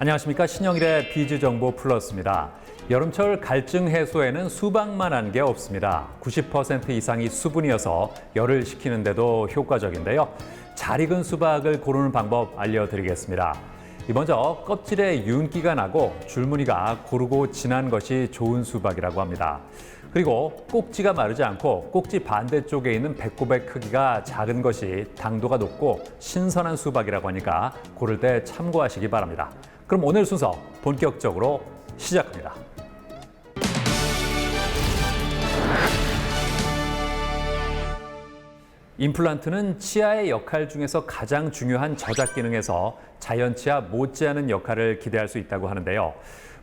안녕하십니까. 신영일의 비즈정보 플러스입니다. 여름철 갈증 해소에는 수박만 한 게 없습니다. 90% 이상이 수분이어서 열을 식히는데도 효과적인데요. 잘 익은 수박을 고르는 방법 알려드리겠습니다. 먼저 껍질에 윤기가 나고 줄무늬가 고르고 진한 것이 좋은 수박이라고 합니다. 그리고 꼭지가 마르지 않고 꼭지 반대쪽에 있는 배꼽의 크기가 작은 것이 당도가 높고 신선한 수박이라고 하니까 고를 때 참고하시기 바랍니다. 그럼 오늘 순서 본격적으로 시작합니다. 임플란트는 치아의 역할 중에서 가장 중요한 저작 기능에서 자연 치아 못지않은 역할을 기대할 수 있다고 하는데요.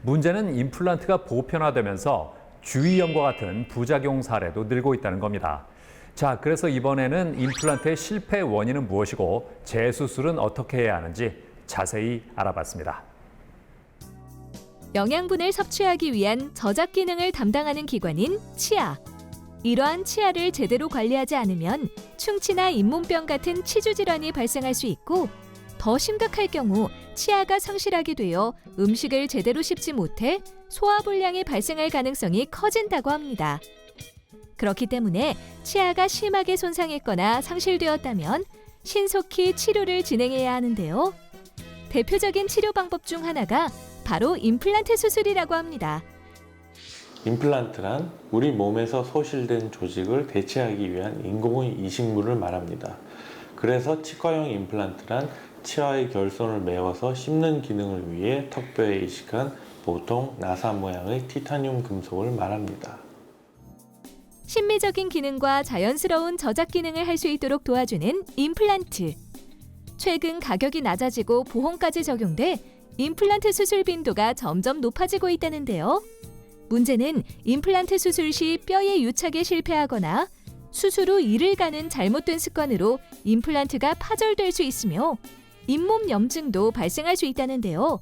문제는 임플란트가 보편화되면서 주위염과 같은 부작용 사례도 늘고 있다는 겁니다. 자, 그래서 이번에는 임플란트의 실패 원인은 무엇이고 재수술은 어떻게 해야 하는지 자세히 알아봤습니다. 영양분을 섭취하기 위한 저작 기능을 담당하는 기관인 치아. 이러한 치아를 제대로 관리하지 않으면 충치나 잇몸병 같은 치주 질환이 발생할 수 있고, 더 심각할 경우 치아가 상실하게 되어 음식을 제대로 씹지 못해 소화불량이 발생할 가능성이 커진다고 합니다. 그렇기 때문에 치아가 심하게 손상했거나 상실되었다면 신속히 치료를 진행해야 하는데요. 대표적인 치료 방법 중 하나가 바로 임플란트 수술이라고 합니다. 임플란트란 우리 몸에서 소실된 조직을 대체하기 위한 인공의 이식물을 말합니다. 그래서 치과용 임플란트란 치아의 결손을 메워서 씹는 기능을 위해 턱뼈에 이식한 보통 나사 모양의 티타늄 금속을 말합니다. 심미적인 기능과 자연스러운 저작 기능을 할 수 있도록 도와주는 임플란트. 최근 가격이 낮아지고 보험까지 적용돼 임플란트 수술 빈도가 점점 높아지고 있다는데요. 문제는 임플란트 수술 시 뼈의 유착에 실패하거나 수술 후 이를 가는 잘못된 습관으로 임플란트가 파절될 수 있으며 잇몸 염증도 발생할 수 있다는데요.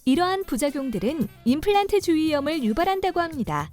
이러한 부작용들은 임플란트 주위염을 유발한다고 합니다.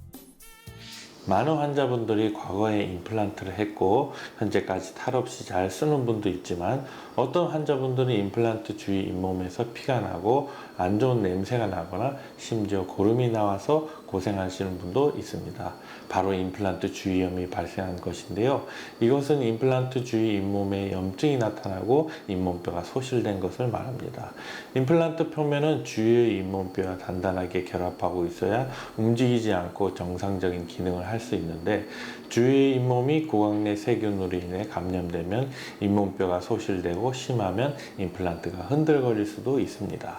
많은 환자분들이 과거에 임플란트를 했고 현재까지 탈 없이 잘 쓰는 분도 있지만, 어떤 환자분들은 임플란트 주위 잇몸에서 피가 나고 안 좋은 냄새가 나거나 심지어 고름이 나와서 고생하시는 분도 있습니다. 바로 임플란트 주위염이 발생한 것인데요. 이것은 임플란트 주위 잇몸에 염증이 나타나고 잇몸뼈가 소실된 것을 말합니다. 임플란트 표면은 주위의 잇몸뼈와 단단하게 결합하고 있어야 움직이지 않고 정상적인 기능을 할 수 있는데, 주위의 잇몸이 구강 내 세균으로 인해 감염되면 잇몸뼈가 소실되고 심하면 임플란트가 흔들거릴 수도 있습니다.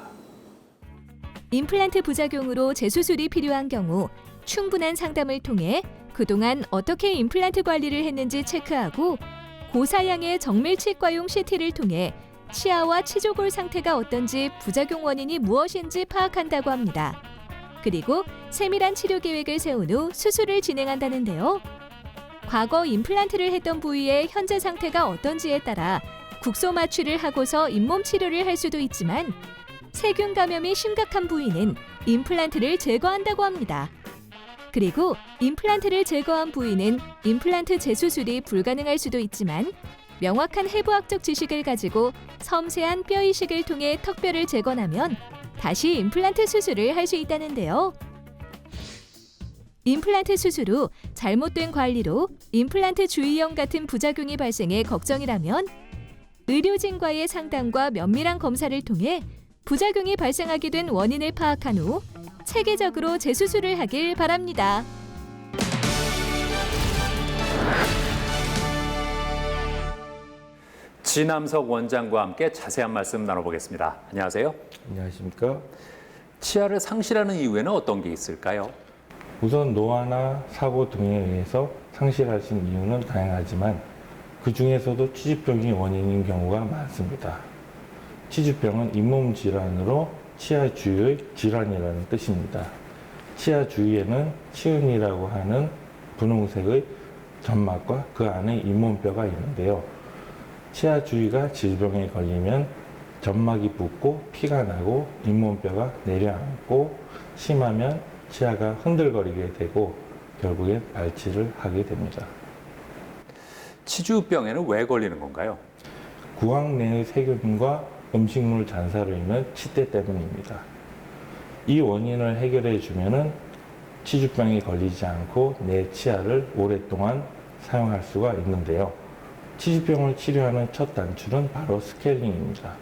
임플란트 부작용으로 재수술이 필요한 경우 충분한 상담을 통해 그동안 어떻게 임플란트 관리를 했는지 체크하고 고사양의 정밀치과용 CT를 통해 치아와 치조골 상태가 어떤지 부작용 원인이 무엇인지 파악한다고 합니다. 그리고 세밀한 치료 계획을 세운 후 수술을 진행한다는데요. 과거 임플란트를 했던 부위의 현재 상태가 어떤지에 따라 국소 마취를 하고서 잇몸 치료를 할 수도 있지만, 세균 감염이 심각한 부위는 임플란트를 제거한다고 합니다. 그리고 임플란트를 제거한 부위는 임플란트 재수술이 불가능할 수도 있지만, 명확한 해부학적 지식을 가지고 섬세한 뼈 이식을 통해 턱뼈를 재건하면 다시 임플란트 수술을 할 수 있다는데요. 임플란트 수술 후 잘못된 관리로 임플란트 주위염 같은 부작용이 발생해 걱정이라면 의료진과의 상담과 면밀한 검사를 통해 부작용이 발생하게 된 원인을 파악한 후 체계적으로 재수술을 하길 바랍니다. 진암석 원장과 함께 자세한 말씀 나눠보겠습니다. 안녕하세요. 안녕하십니까? 치아를 상실하는 이유에는 어떤 게 있을까요? 우선 노화나 사고 등에 의해서 상실하신 이유는 다양하지만 그 중에서도 치주병이 원인인 경우가 많습니다. 치주병은 잇몸 질환으로 치아 주위의 질환이라는 뜻입니다. 치아 주위에는 치은이라고 하는 분홍색의 점막과 그 안에 잇몸뼈가 있는데요. 치아 주위가 질병에 걸리면 점막이 붓고 피가 나고 잇몸뼈가 내려앉고 심하면 치아가 흔들거리게 되고 결국엔 발치를 하게 됩니다. 치주병에는 왜 걸리는 건가요? 구강 내의 세균과 음식물 잔사로 인한 치태 때문입니다. 이 원인을 해결해 주면은 치주병이 걸리지 않고 내 치아를 오랫동안 사용할 수가 있는데요. 치주병을 치료하는 첫 단추는 바로 스케일링입니다.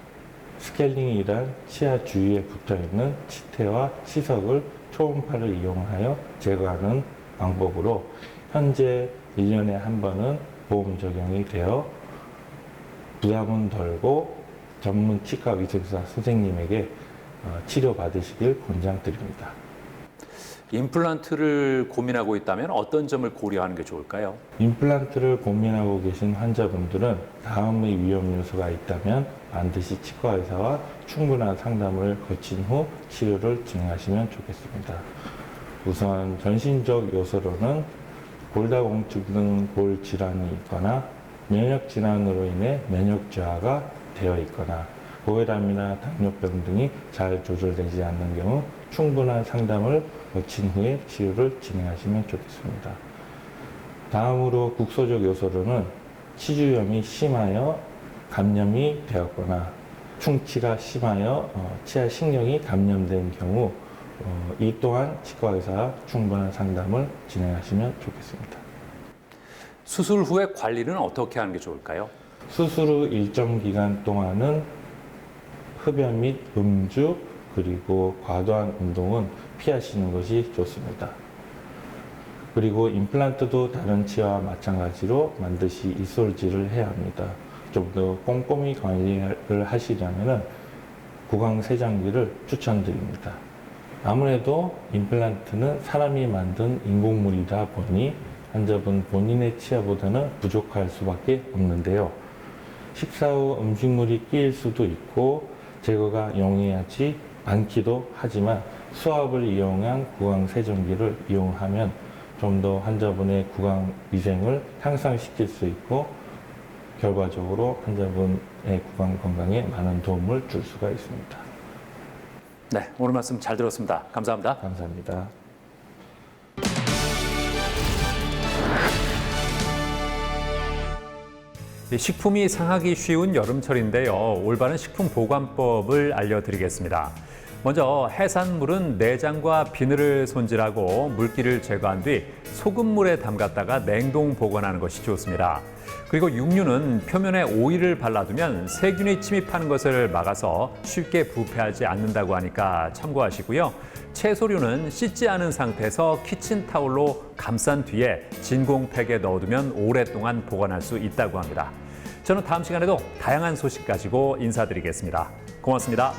스케일링이란 치아 주위에 붙어있는 치태와 치석을 초음파를 이용하여 제거하는 방법으로 현재 1년에 한 번은 보험 적용이 되어 부담은 덜고 전문 치과 위생사 선생님에게 치료받으시길 권장드립니다. 임플란트를 고민하고 있다면 어떤 점을 고려하는 게 좋을까요? 임플란트를 고민하고 계신 환자분들은 다음의 위험 요소가 있다면 반드시 치과 의사와 충분한 상담을 거친 후 치료를 진행하시면 좋겠습니다. 우선 전신적 요소로는 골다공증 등 골 질환이 있거나 면역 질환으로 인해 면역 저하가 되어 있거나 고혈압이나 당뇨병 등이 잘 조절되지 않는 경우 충분한 상담을 거친 후에 치료를 진행하시면 좋겠습니다. 다음으로 국소적 요소로는 치주염이 심하여 감염이 되었거나 충치가 심하여 치아 신경이 감염된 경우 이 또한 치과 의사와 충분한 상담을 진행하시면 좋겠습니다. 수술 후에 관리는 어떻게 하는 게 좋을까요? 수술 후 일정 기간 동안은 흡연 및 음주 그리고 과도한 운동은 피하시는 것이 좋습니다. 그리고 임플란트도 다른 치아와 마찬가지로 반드시 이솔질을 해야 합니다. 좀 더 꼼꼼히 관리를 하시려면 구강 세정기를 추천드립니다. 아무래도 임플란트는 사람이 만든 인공물이다 보니 환자분 본인의 치아보다는 부족할 수밖에 없는데요. 식사 후 음식물이 끼일 수도 있고 제거가 용이하지 않기도 하지만 수압을 이용한 구강 세정기를 이용하면 좀 더 환자분의 구강 위생을 향상시킬 수 있고 결과적으로 환자분의 구강 건강에 많은 도움을 줄 수가 있습니다. 네, 오늘 말씀 잘 들었습니다. 감사합니다. 감사합니다. 식품이 상하기 쉬운 여름철인데요. 올바른 식품 보관법을 알려드리겠습니다. 먼저 해산물은 내장과 비늘을 손질하고 물기를 제거한 뒤 소금물에 담갔다가 냉동 보관하는 것이 좋습니다. 그리고 육류는 표면에 오일을 발라두면 세균이 침입하는 것을 막아서 쉽게 부패하지 않는다고 하니까 참고하시고요. 채소류는 씻지 않은 상태에서 키친타올로 감싼 뒤에 진공팩에 넣어두면 오랫동안 보관할 수 있다고 합니다. 저는 다음 시간에도 다양한 소식 가지고 인사드리겠습니다. 고맙습니다.